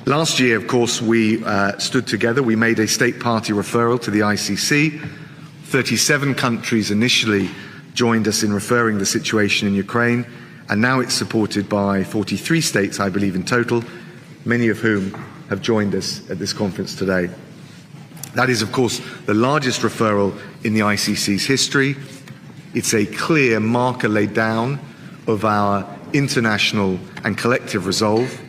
Last year, of course, we stood together. We made a state party referral to the ICC. 37 countries initially joined us in referring the situation in Ukraine, and now it's supported by 43 states, I believe, in total, many of whom have joined us at this conference today. That is, of course, the largest referral in the ICC's history. It's a clear marker laid down of our international and collective resolve.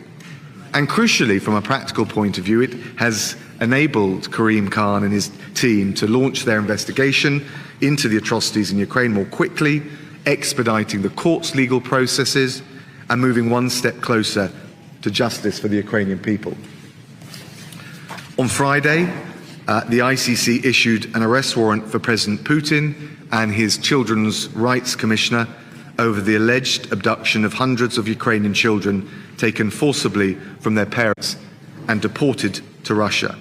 And crucially, from a practical point of view, it has enabled Karim Khan and his team to launch their investigation into the atrocities in Ukraine more quickly, expediting the court's legal processes and moving one step closer to justice for the Ukrainian people. On Friday, the ICC issued an arrest warrant for President Putin and his Children's Rights Commissioner over the alleged abduction of hundreds of Ukrainian children taken forcibly from their parents and deported to Russia.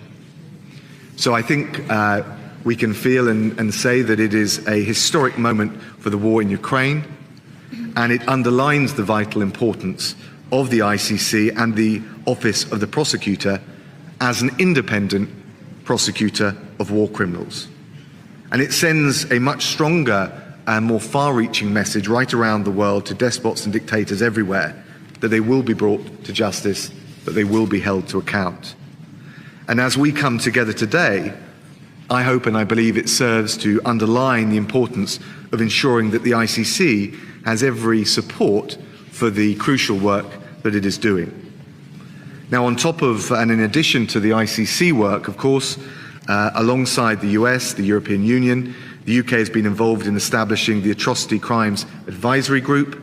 So I think we can feel and say that it is a historic moment for the war in Ukraine, and it underlines the vital importance of the ICC and the Office of the Prosecutor as an independent prosecutor of war criminals. And it sends a much stronger and more far-reaching message right around the world to despots and dictators everywhere that they will be brought to justice, that they will be held to account. And as we come together today, I hope and I believe it serves to underline the importance of ensuring that the ICC has every support for the crucial work that it is doing. Now, on top of and in addition to the ICC work, of course, alongside the US, the European Union, the UK has been involved in establishing the Atrocity Crimes Advisory Group,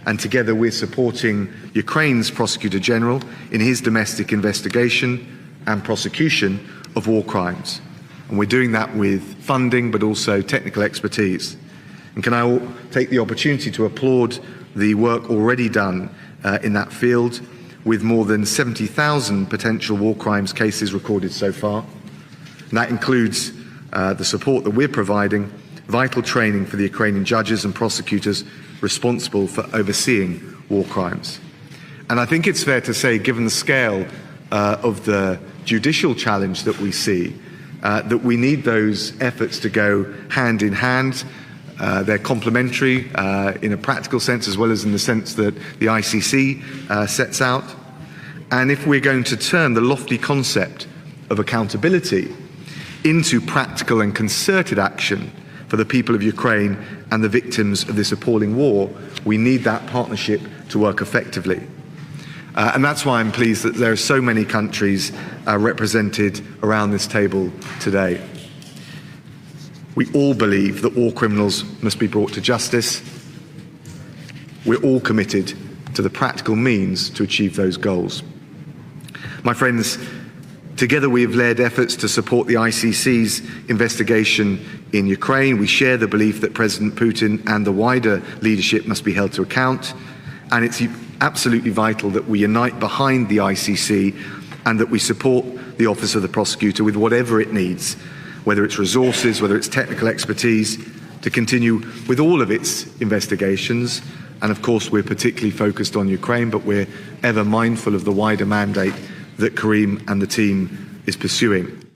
and together we're supporting Ukraine's Prosecutor General in his domestic investigation and prosecution of war crimes. And we're doing that with funding but also technical expertise. And can I take the opportunity to applaud the work already done in that field, with more than 70,000 potential war crimes cases recorded so far. And that includes the support that we're providing, vital training for the Ukrainian judges and prosecutors responsible for overseeing war crimes. And I think it's fair to say, given the scale of the judicial challenge that we see, that we need those efforts to go hand in hand. They're complementary in a practical sense as well as in the sense that the ICC sets out. And if we're going to turn the lofty concept of accountability into practical and concerted action for the people of Ukraine and the victims of this appalling war, we need that partnership to work effectively. And that's why I'm pleased that there are so many countries represented around this table today. We all believe that war criminals must be brought to justice. We're all committed to the practical means to achieve those goals. My friends, together we have led efforts to support the ICC's investigation in Ukraine. We share the belief that President Putin and the wider leadership must be held to account, and it's absolutely vital that we unite behind the ICC and that we support the Office of the Prosecutor with whatever it needs, whether it's resources, whether it's technical expertise, to continue with all of its investigations. And of course, we're particularly focused on Ukraine, but we're ever mindful of the wider mandate that Karim and the team is pursuing.